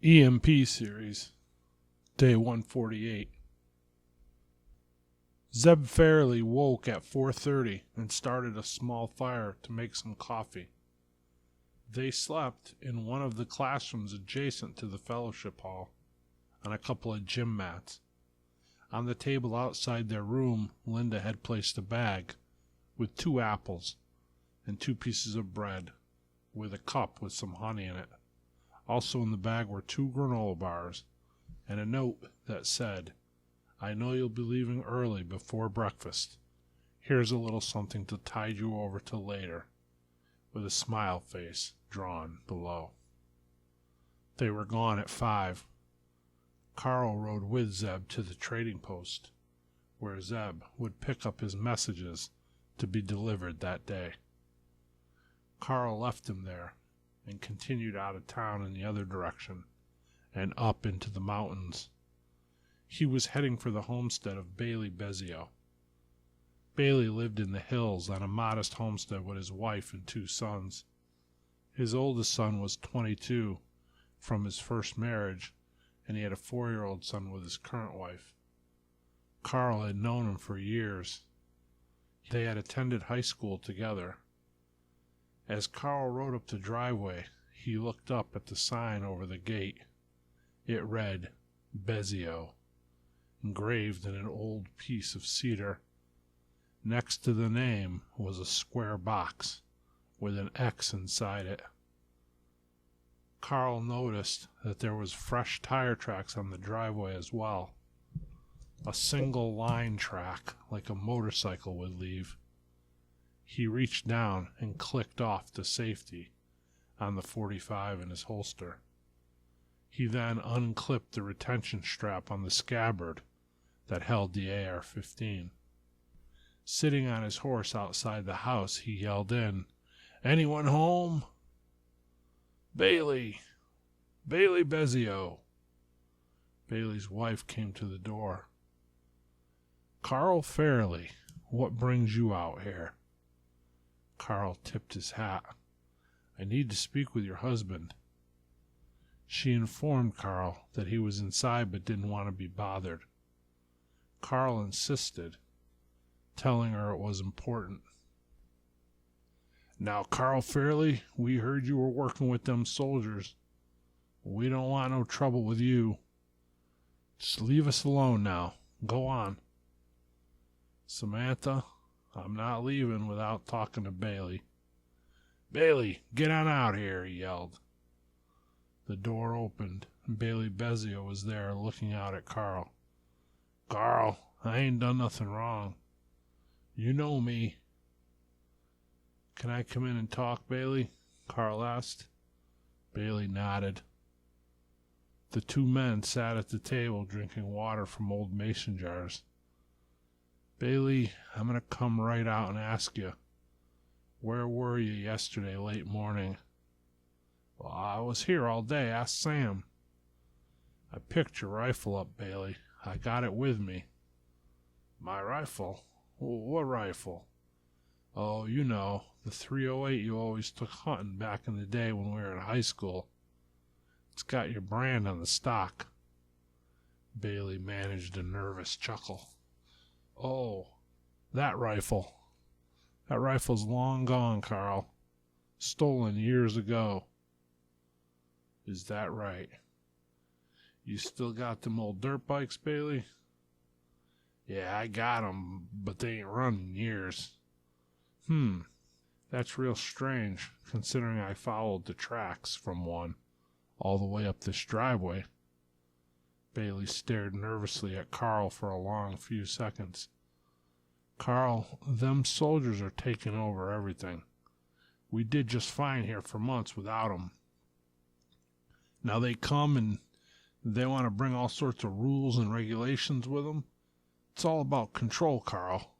EMP Series, Day 148. Zeb Fairley woke at 4:30 and started a small fire to make some coffee. They slept in one of the classrooms adjacent to the fellowship hall, on a couple of gym mats. On the table outside their room, Linda had placed a bag with 2 apples and 2 pieces of bread, with a cup with some honey in it. Also in the bag were 2 granola bars and a note that said, "I know you'll be leaving early before breakfast. Here's a little something to tide you over till later," with a smile face drawn below. They were gone at 5. Carl rode with Zeb to the trading post, where Zeb would pick up his messages to be delivered that day. Carl left him there and continued out of town in the other direction and up into the mountains. He was heading for the homestead of Bailey Bezio. Bailey lived in the hills on a modest homestead with his wife and 2 sons. His oldest son was 22 from his first marriage, and he had a 4-year-old son with his current wife. Carl had known him for years. They had attended high school together. As Carl rode up the driveway, he looked up at the sign over the gate. It read, Bezio, engraved in an old piece of cedar. Next to the name was a square box with an X inside it. Carl noticed that there was fresh tire tracks on the driveway as well. A single line track, like a motorcycle would leave. He reached down and clicked off to safety on the .45 in his holster. He then unclipped the retention strap on the scabbard that held the AR-15. Sitting on his horse outside the house, he yelled in, "Anyone home?" "Bailey! Bailey Bezio!" Bailey's wife came to the door. "Carl Fairley, what brings you out here?" Carl tipped his hat. "I need to speak with your husband." She informed Carl that he was inside but didn't want to be bothered. Carl insisted, telling her it was important. "Now, Carl Fairley, we heard you were working with them soldiers. We don't want no trouble with you. Just leave us alone now. Go on." "Samantha, I'm not leaving without talking to Bailey." "Bailey, get on out here," he yelled. The door opened, and Bailey Bezio was there looking out at Carl. "Carl, I ain't done nothing wrong. You know me." "Can I come in and talk, Bailey?" Carl asked. Bailey nodded. The 2 men sat at the table drinking water from old mason jars. "Bailey, I'm going to come right out and ask you, where were you yesterday late morning?" "Well, I was here all day. Ask Sam." "I picked your rifle up, Bailey. I got it with me." "My rifle? What rifle?" "Oh, you know, the .308 you always took hunting back in the day when we were in high school. It's got your brand on the stock." Bailey managed a nervous chuckle. "Oh, that rifle. That rifle's long gone, Carl. Stolen years ago." "Is that right? You still got them old dirt bikes, Bailey?" "Yeah, I got 'em, but they ain't run in years." That's real strange, considering I followed the tracks from one all the way up this driveway." Bailey stared nervously at Carl for a long few seconds. "Carl, them soldiers are taking over everything. We did just fine here for months without 'em. Now they come and they want to bring all sorts of rules and regulations with them. It's all about control, Carl.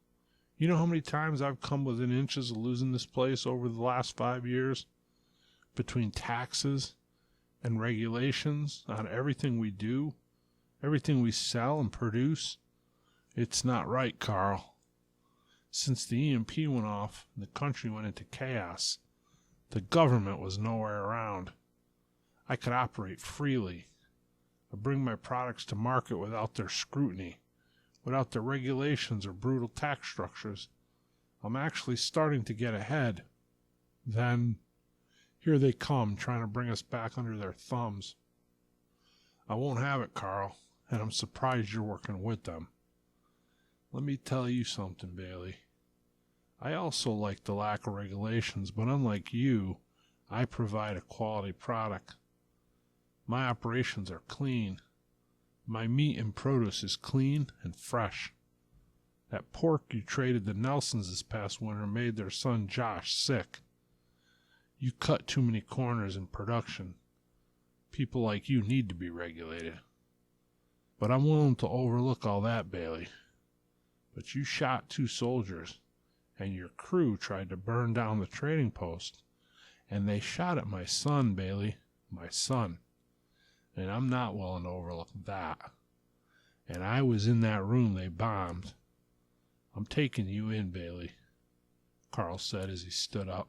You know how many times I've come within inches of losing this place over the last 5 years? Between taxes and regulations on everything we do, everything we sell and produce. It's not right, Carl. Since the EMP went off and the country went into chaos, the government was nowhere around. I could operate freely. I bring my products to market without their scrutiny, without their regulations or brutal tax structures. I'm actually starting to get ahead. Then, here they come, trying to bring us back under their thumbs. I won't have it, Carl, and I'm surprised you're working with them. Let me tell you something, Bailey. I also like the lack of regulations, but unlike you, I provide a quality product. My operations are clean. My meat and produce is clean and fresh. That pork you traded the Nelsons this past winter made their son Josh sick. You cut too many corners in production. People like you need to be regulated. But I'm willing to overlook all that, Bailey. But you shot 2 soldiers, and your crew tried to burn down the trading post, and they shot at my son, Bailey, my son. And I'm not willing to overlook that. And I was in that room they bombed. I'm taking you in, Bailey, Carl said as he stood up.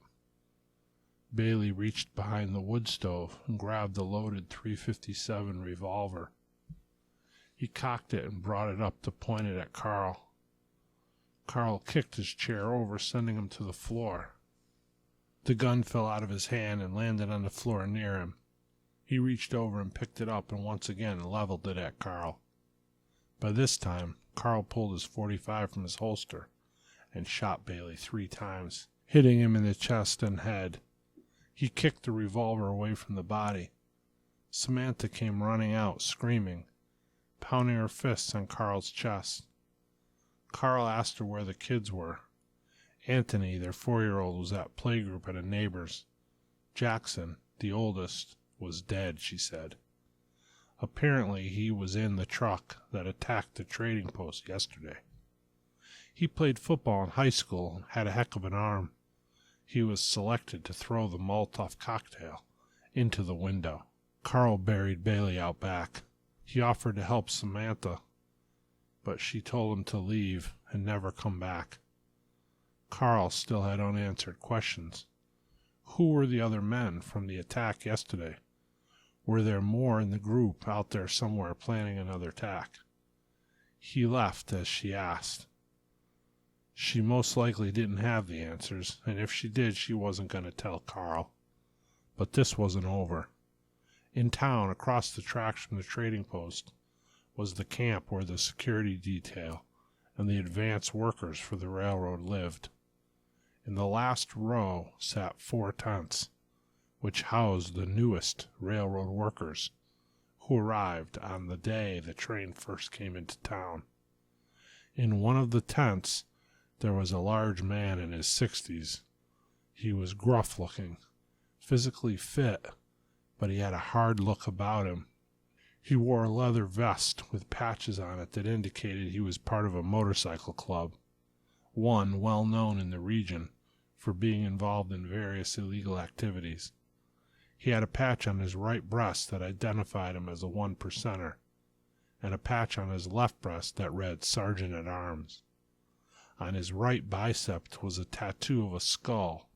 Bailey reached behind the wood stove and grabbed the loaded .357 revolver. He cocked it and brought it up to point it at Carl. Carl kicked his chair over, sending him to the floor. The gun fell out of his hand and landed on the floor near him. He reached over and picked it up and once again leveled it at Carl. By this time, Carl pulled his .45 from his holster and shot Bailey 3 times, hitting him in the chest and head. He kicked the revolver away from the body. Samantha came running out, screaming, pounding her fists on Carl's chest. Carl asked her where the kids were. Anthony, their 4-year-old, was at playgroup at a neighbor's. Jackson, the oldest, was dead, she said. Apparently he was in the truck that attacked the trading post yesterday. He played football in high school and had a heck of an arm. He was selected to throw the Molotov cocktail into the window. Carl buried Bailey out back. He offered to help Samantha, but she told him to leave and never come back. Carl still had unanswered questions. Who were the other men from the attack yesterday? Were there more in the group out there somewhere planning another attack? He left as she asked. She most likely didn't have the answers, and if she did, she wasn't going to tell Carl. But this wasn't over. In town, across the tracks from the trading post, was the camp where the security detail and the advance workers for the railroad lived. In the last row sat 4 tents, which housed the newest railroad workers who arrived on the day the train first came into town. In one of the tents, there was a large man in his 60s. He was gruff-looking, physically fit, but he had a hard look about him. He wore a leather vest with patches on it that indicated he was part of a motorcycle club, one well known in the region for being involved in various illegal activities. He had a patch on his right breast that identified him as a 1%er, and a patch on his left breast that read Sergeant at Arms. On his right bicep was a tattoo of a skull,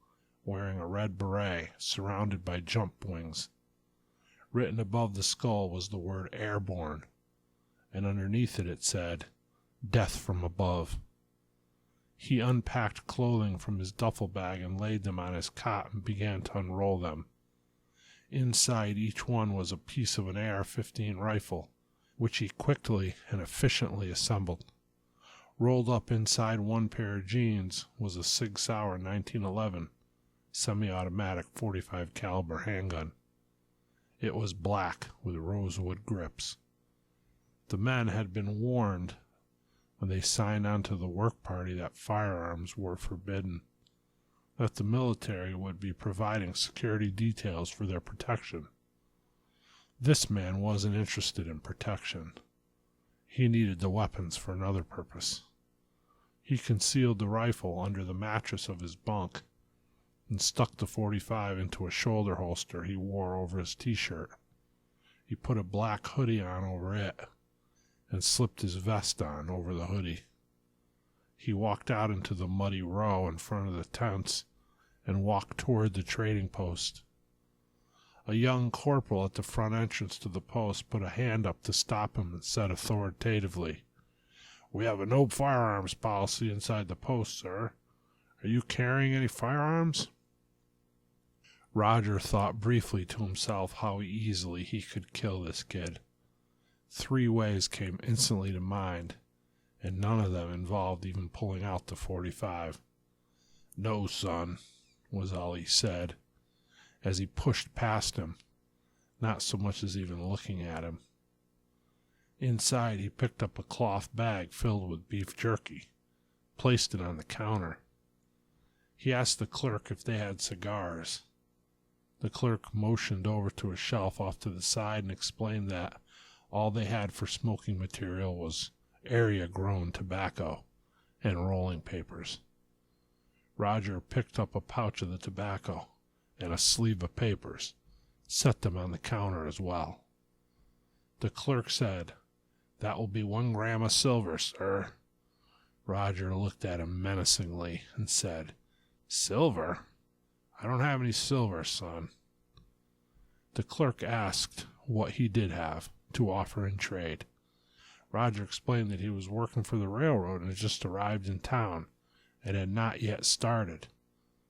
wearing a red beret surrounded by jump wings. Written above the skull was the word Airborne, and underneath it said, Death from Above. He unpacked clothing from his duffel bag and laid them on his cot and began to unroll them. Inside each one was a piece of an AR-15 rifle, which he quickly and efficiently assembled. Rolled up inside one pair of jeans was a Sig Sauer 1911 semi-automatic .45 caliber handgun. It was black with rosewood grips. The men had been warned when they signed on to the work party that firearms were forbidden, that the military would be providing security details for their protection. This man wasn't interested in protection. He needed the weapons for another purpose. He concealed the rifle under the mattress of his bunk and stuck the .45 into a shoulder holster he wore over his t-shirt. He put a black hoodie on over it and slipped his vest on over the hoodie. He walked out into the muddy row in front of the tents and walked toward the trading post. A young corporal at the front entrance to the post put a hand up to stop him and said authoritatively, "We have a no firearms policy inside the post, sir. Are you carrying any firearms?" Roger thought briefly to himself how easily he could kill this kid. 3 ways came instantly to mind, and none of them involved even pulling out the .45. "No, son," was all he said, as he pushed past him, not so much as even looking at him. Inside, he picked up a cloth bag filled with beef jerky, placed it on the counter. He asked the clerk if they had cigars. The clerk motioned over to a shelf off to the side and explained that all they had for smoking material was area-grown tobacco and rolling papers. Roger picked up a pouch of the tobacco and a sleeve of papers, set them on the counter as well. The clerk said, "That will be 1 gram of silver, sir." Roger looked at him menacingly and said, "Silver? I don't have any silver, son." The clerk asked what he did have to offer in trade. Roger explained that he was working for the railroad and had just arrived in town and had not yet started,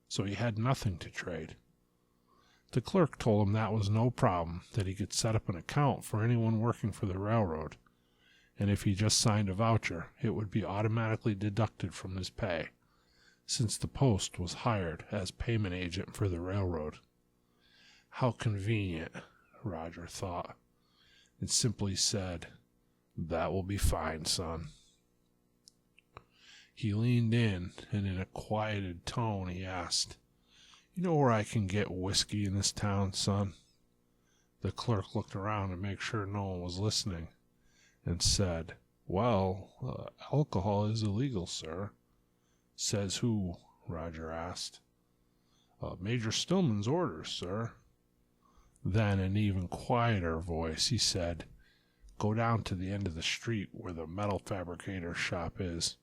so he had nothing to trade. The clerk told him that was no problem, that he could set up an account for anyone working for the railroad, and if he just signed a voucher, it would be automatically deducted from his pay, since the post was hired as payment agent for the railroad. How convenient, Roger thought, and simply said, "That will be fine, son." He leaned in, and in a quieted tone he asked, "You know where I can get whiskey in this town, son?" The clerk looked around to make sure no one was listening, and said, "Well, alcohol is illegal, sir." "Says who?" Roger asked. "Major Stillman's orders, sir." Then, in an even quieter voice, he said, "Go down to the end of the street where the metal fabricator's shop is,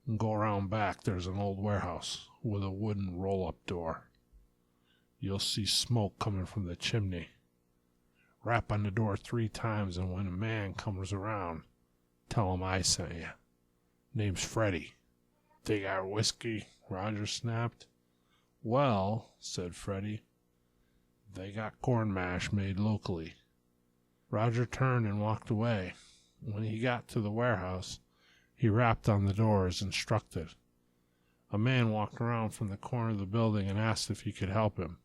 and go around back. There's an old warehouse with a wooden roll-up door. You'll see smoke coming from the chimney. Rap on the door 3 times, and when a man comes around, tell him I sent you. Name's Freddy." "They got whiskey?" Roger snapped. "Well," said Freddy, "they got corn mash made locally." Roger turned and walked away. When he got to the warehouse, he rapped on the door as instructed. A man walked around from the corner of the building and asked if he could help him.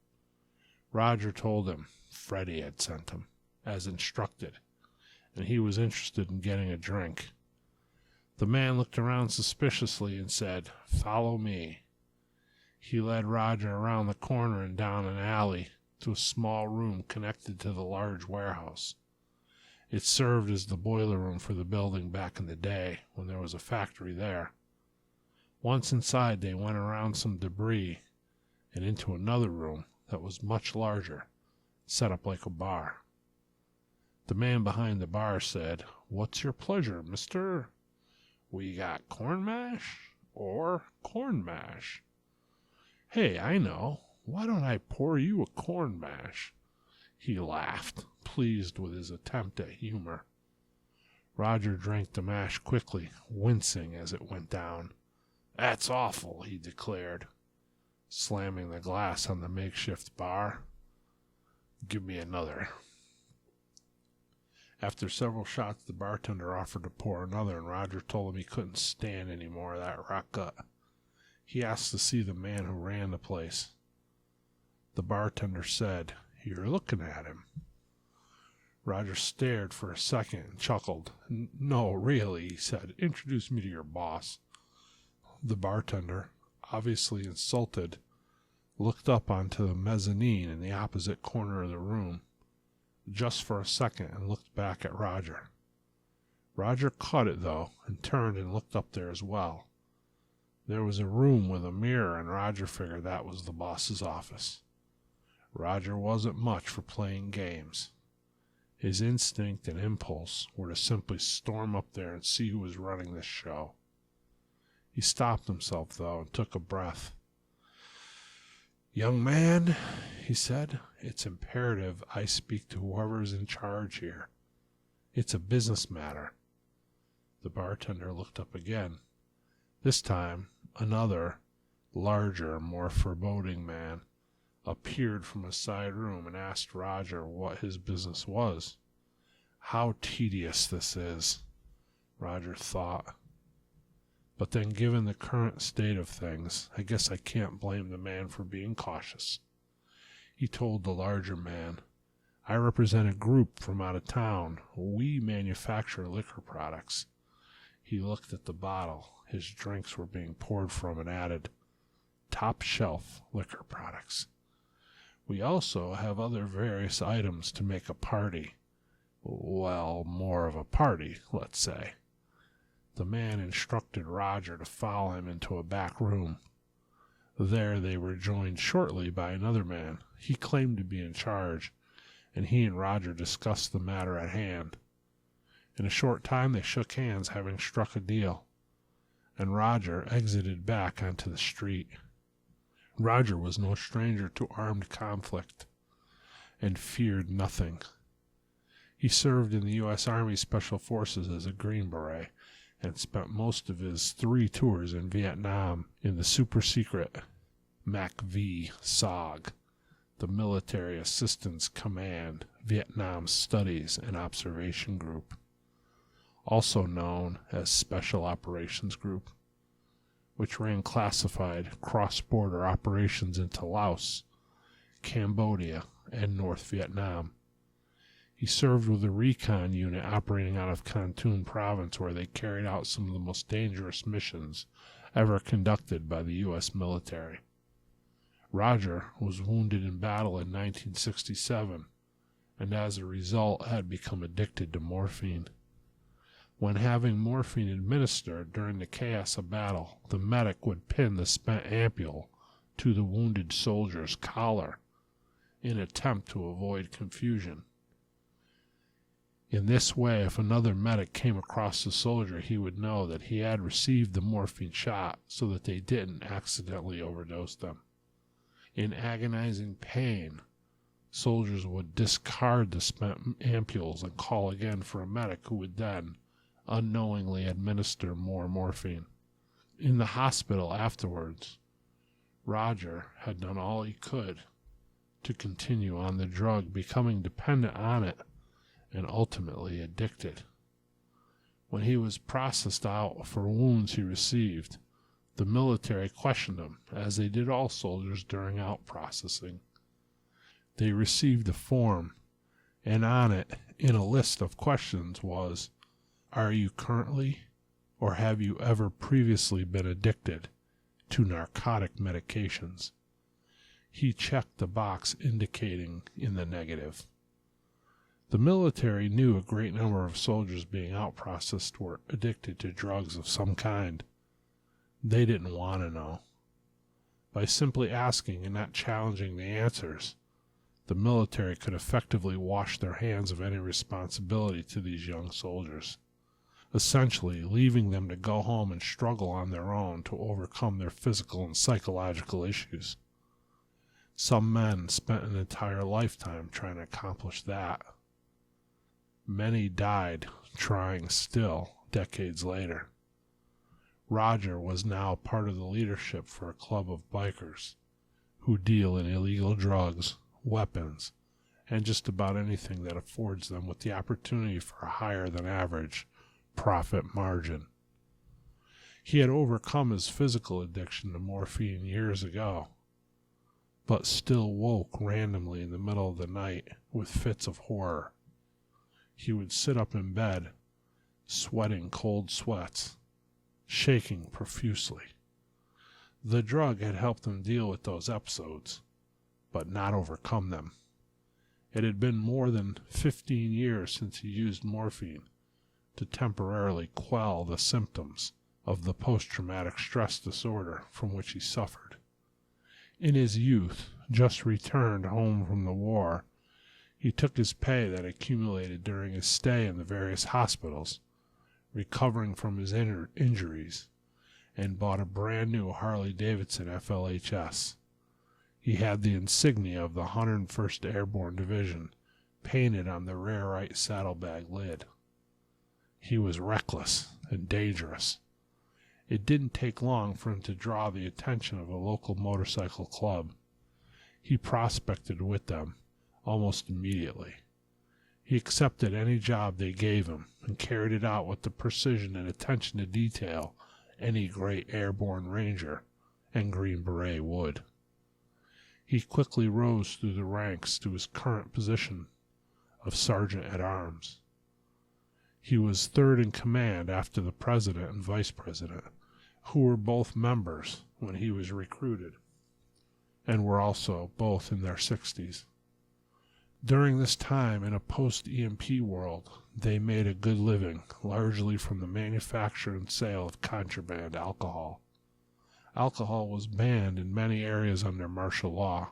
Roger told him Freddy had sent him, as instructed, and he was interested in getting a drink. The man looked around suspiciously and said, "Follow me." He led Roger around the corner and down an alley to a small room connected to the large warehouse. It served as the boiler room for the building back in the day when there was a factory there. Once inside, they went around some debris and into another room that was much larger, set up like a bar. The man behind the bar said, "What's your pleasure, mister? We got corn mash or corn mash?" "Hey, I know. Why don't I pour you a corn mash?" He laughed, pleased with his attempt at humor. Roger drank the mash quickly, wincing as it went down. "That's awful," he declared, slamming the glass on the makeshift bar. "Give me another." After several shots, the bartender offered to pour another, and Roger told him he couldn't stand any more of that racket. He asked to see the man who ran the place. The bartender said, "You're looking at him." Roger stared for a second and chuckled. "No, really," he said. "Introduce me to your boss." The bartender, obviously insulted, looked up onto the mezzanine in the opposite corner of the room, just for a second, and looked back at Roger. Roger caught it, though, and turned and looked up there as well. There was a room with a mirror, and Roger figured that was the boss's office. Roger wasn't much for playing games. His instinct and impulse were to simply storm up there and see who was running this show. He stopped himself, though, and took a breath. "Young man," he said, "it's imperative I speak to whoever's in charge here. It's a business matter." The bartender looked up again. This time, another, larger, more foreboding man appeared from a side room and asked Roger what his business was. How tedious this is, Roger thought. But then, given the current state of things, I guess I can't blame the man for being cautious. He told the larger man, "I represent a group from out of town. We manufacture liquor products." He looked at the bottle his drinks were being poured from and added, "Top shelf liquor products. We also have other various items to make a party. Well, more of a party, let's say." The man instructed Roger to follow him into a back room. There they were joined shortly by another man. He claimed to be in charge, and he and Roger discussed the matter at hand. In a short time they shook hands, having struck a deal, and Roger exited back onto the street. Roger was no stranger to armed conflict, and feared nothing. He served in the U.S. Army Special Forces as a Green Beret, and spent most of his 3 tours in Vietnam in the super-secret MACV SOG, the Military Assistance Command Vietnam Studies and Observation Group, also known as Special Operations Group, which ran classified cross-border operations into Laos, Cambodia, and North Vietnam. He served with a recon unit operating out of Kon Tum province, where they carried out some of the most dangerous missions ever conducted by the U.S. military. Roger was wounded in battle in 1967, and as a result had become addicted to morphine. When having morphine administered during the chaos of battle, the medic would pin the spent ampule to the wounded soldier's collar in an attempt to avoid confusion. In this way, if another medic came across the soldier, he would know that he had received the morphine shot so that they didn't accidentally overdose them. In agonizing pain, soldiers would discard the spent ampules and call again for a medic who would then unknowingly administer more morphine. In the hospital afterwards, Roger had done all he could to continue on the drug, becoming dependent on it and ultimately addicted. When he was processed out for wounds he received, the military questioned him, as they did all soldiers during out processing. They received a form, and on it, in a list of questions, was, "Are you currently, or have you ever previously been addicted to narcotic medications?" He checked the box indicating in the negative. The military knew a great number of soldiers being out-processed were addicted to drugs of some kind. They didn't want to know. By simply asking and not challenging the answers, the military could effectively wash their hands of any responsibility to these young soldiers, essentially leaving them to go home and struggle on their own to overcome their physical and psychological issues. Some men spent an entire lifetime trying to accomplish that. Many died trying still, decades later. Roger was now part of the leadership for a club of bikers who deal in illegal drugs, weapons, and just about anything that affords them with the opportunity for a higher than average profit margin. He had overcome his physical addiction to morphine years ago, but still woke randomly in the middle of the night with fits of horror. He would sit up in bed, sweating cold sweats, shaking profusely. The drug had helped him deal with those episodes, but not overcome them. It had been more than 15 years since he used morphine to temporarily quell the symptoms of the post-traumatic stress disorder from which he suffered. In his youth, just returned home from the war, he took his pay that accumulated during his stay in the various hospitals, recovering from his injuries, and bought a brand new Harley-Davidson FLHS. He had the insignia of the 101st Airborne Division painted on the rear right saddlebag lid. He was reckless and dangerous. It didn't take long for him to draw the attention of a local motorcycle club. He prospected with them almost immediately. He accepted any job they gave him and carried it out with the precision and attention to detail any great airborne ranger and Green Beret would. He quickly rose through the ranks to his current position of sergeant at arms. He was third in command after the president and vice president, who were both members when he was recruited, and were also both in their 60s. During this time in a post-EMP world, they made a good living, largely from the manufacture and sale of contraband alcohol. Alcohol was banned in many areas under martial law.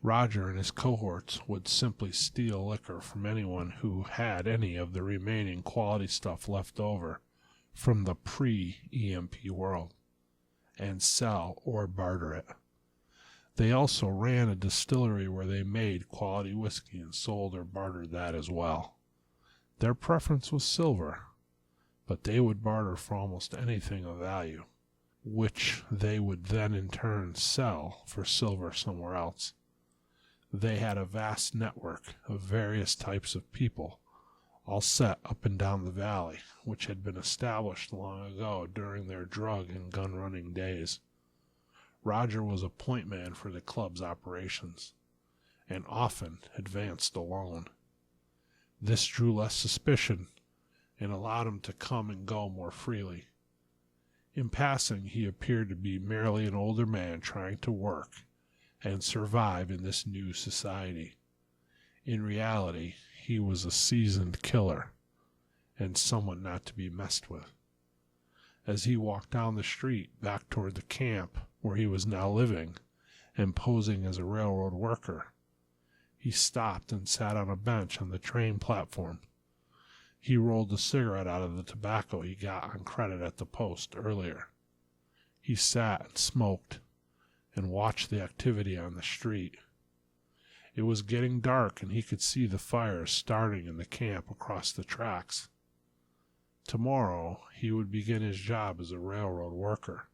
Roger and his cohorts would simply steal liquor from anyone who had any of the remaining quality stuff left over from the pre-EMP world, and sell or barter it. They also ran a distillery where they made quality whiskey and sold or bartered that as well. Their preference was silver, but they would barter for almost anything of value, which they would then in turn sell for silver somewhere else. They had a vast network of various types of people, all set up and down the valley, which had been established long ago during their drug and gun-running days. Roger was a point man for the club's operations, and often advanced alone. This drew less suspicion and allowed him to come and go more freely. In passing, he appeared to be merely an older man trying to work and survive in this new society. In reality, he was a seasoned killer, and someone not to be messed with. As he walked down the street back toward the camp where he was now living and posing as a railroad worker, he stopped and sat on a bench on the train platform. He rolled a cigarette out of the tobacco he got on credit at the post earlier. He sat and smoked and watched the activity on the street. It was getting dark, and he could see the fires starting in the camp across the tracks. Tomorrow he would begin his job as a railroad worker.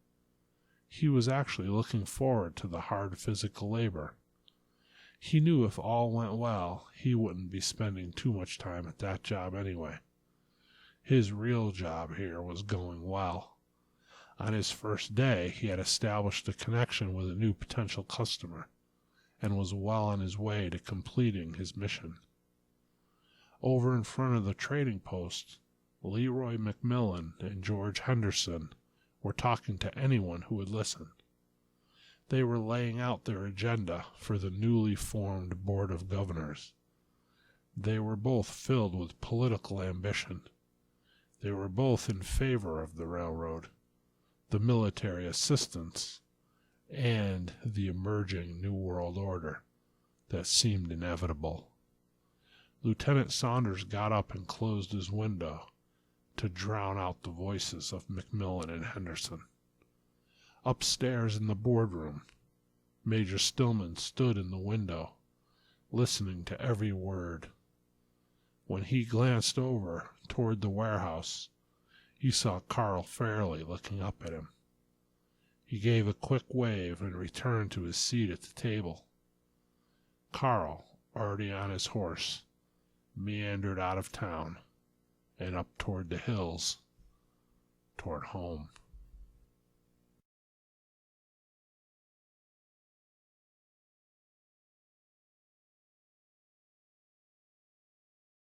He was actually looking forward to the hard physical labor. He knew if all went well, he wouldn't be spending too much time at that job anyway. His real job here was going well. On his first day, he had established a connection with a new potential customer, and was well on his way to completing his mission. Over in front of the trading post, Leroy McMillan and George Henderson were talking to anyone who would listen. They were laying out their agenda for the newly formed Board of Governors. They were both filled with political ambition. They were both in favor of the railroad, the military assistance, and the emerging New World Order that seemed inevitable. Lieutenant Saunders got up and closed his window to drown out the voices of McMillan and Henderson. Upstairs in the boardroom, Major Stillman stood in the window, listening to every word. When he glanced over toward the warehouse, he saw Carl Fairley looking up at him. He gave a quick wave and returned to his seat at the table. Carl, already on his horse, meandered out of town and up toward the hills, toward home.